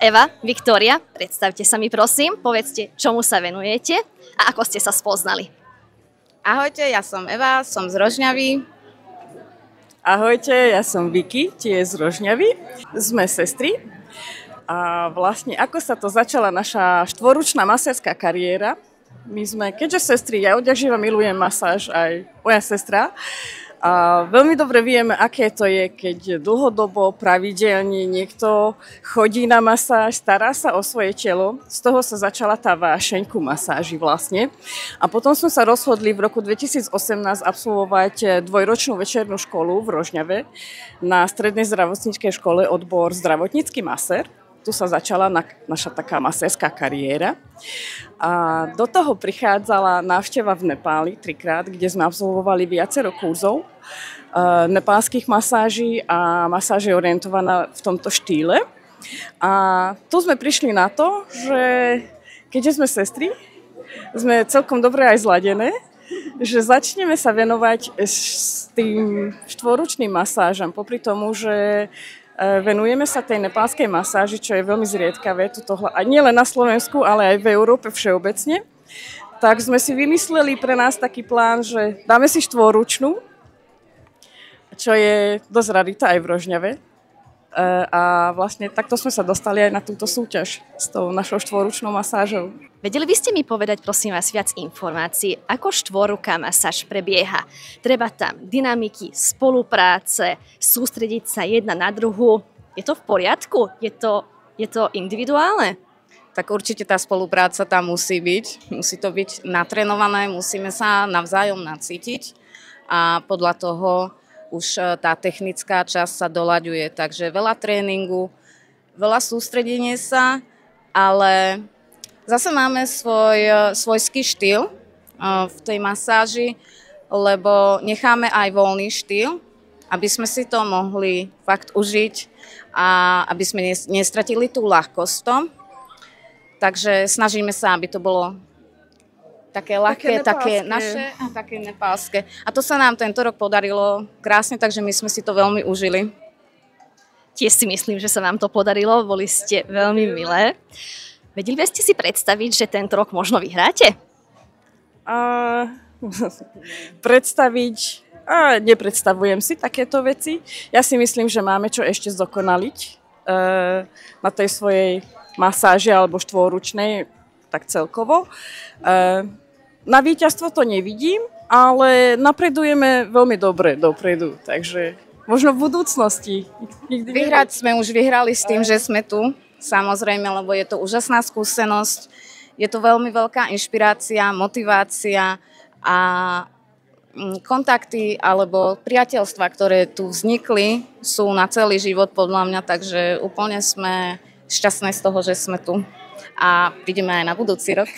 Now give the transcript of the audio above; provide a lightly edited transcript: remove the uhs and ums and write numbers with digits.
Eva, Viktória, predstavte sa mi prosím, povedzte, čomu sa venujete a ako ste sa spoznali. Ahojte, ja som Eva, som z Rožňavy. Ahojte, ja som Vicky, tiež z Rožňavy. Sme sestry a vlastne ako sa to začala naša štvorúčná masérska kariéra. My sme, keďže sestry, ja odjakživa milujem masáž, aj moja sestra. A veľmi dobre vieme, aké to je, keď dlhodobo, pravidelne niekto chodí na masáž, stará sa o svoje telo. Z toho sa začala tá vášeň ku masáži vlastne. A potom sme sa rozhodli v roku 2018 absolvovať dvojročnú večernú školu v Rožňave na strednej zdravotníckej škole odbor zdravotnícky masér. Tu sa začala naša taká masérska kariéra. A do toho prichádzala návšteva v Nepáli 3-krát, kde sme absolvovali viacero kurzov nepálskych masáží a masáž je orientovaná v tomto štýle. A tu sme prišli na to, že keďže sme sestry, sme celkom dobre aj zladené, že začneme sa venovať s tým štvorúčným masážam, popri tomu, že venujeme sa tej nepálskej masáži, čo je veľmi zriedkavé, a nie len na Slovensku, ale aj v Európe všeobecne. Tak sme si vymysleli pre nás taký plán, že dáme si štvorúčnú, čo je dosť radita aj v Rožňave. A vlastne takto sme sa dostali aj na túto súťaž s tou našou štvorúčnou masážou. Vedeli by ste mi povedať, prosím vás, viac informácií, ako štvorruká masáž prebieha? Treba tam dynamiky, spolupráce, sústrediť sa jedna na druhu. Je to v poriadku? Je to individuálne? Tak určite tá spolupráca tam musí byť. Musí to byť natrénované, musíme sa navzájom nacítiť a podľa toho už tá technická časť sa doľaďuje. Takže veľa tréningu, veľa sústredenie sa, ale zase máme svojský štýl v tej masáži, lebo necháme aj voľný štýl, aby sme si to mohli fakt užiť a aby sme nestratili tú ľahkosť. Takže snažíme sa, aby to bolo také ľahké, také naše a také nepálske. A to sa nám tento rok podarilo krásne, takže my sme si to veľmi užili. Tiež si myslím, že sa vám to podarilo, boli ste veľmi milé. Vedeli by ste si predstaviť, že tento rok možno vyhráte? Nepredstavujem si takéto veci. Ja si myslím, že máme čo ešte zdokonaliť na tej svojej masáži alebo štvorúčnej, tak celkovo. Na víťazstvo to nevidím, ale napredujeme veľmi dobre dopredu, takže možno v budúcnosti. Vyhrať sme už vyhrali s tým, že sme tu, samozrejme, lebo je to úžasná skúsenosť, je to veľmi veľká inšpirácia, motivácia a kontakty alebo priateľstva, ktoré tu vznikli, sú na celý život podľa mňa, takže úplne sme šťastné z toho, že sme tu a prídeme aj na budúci rok.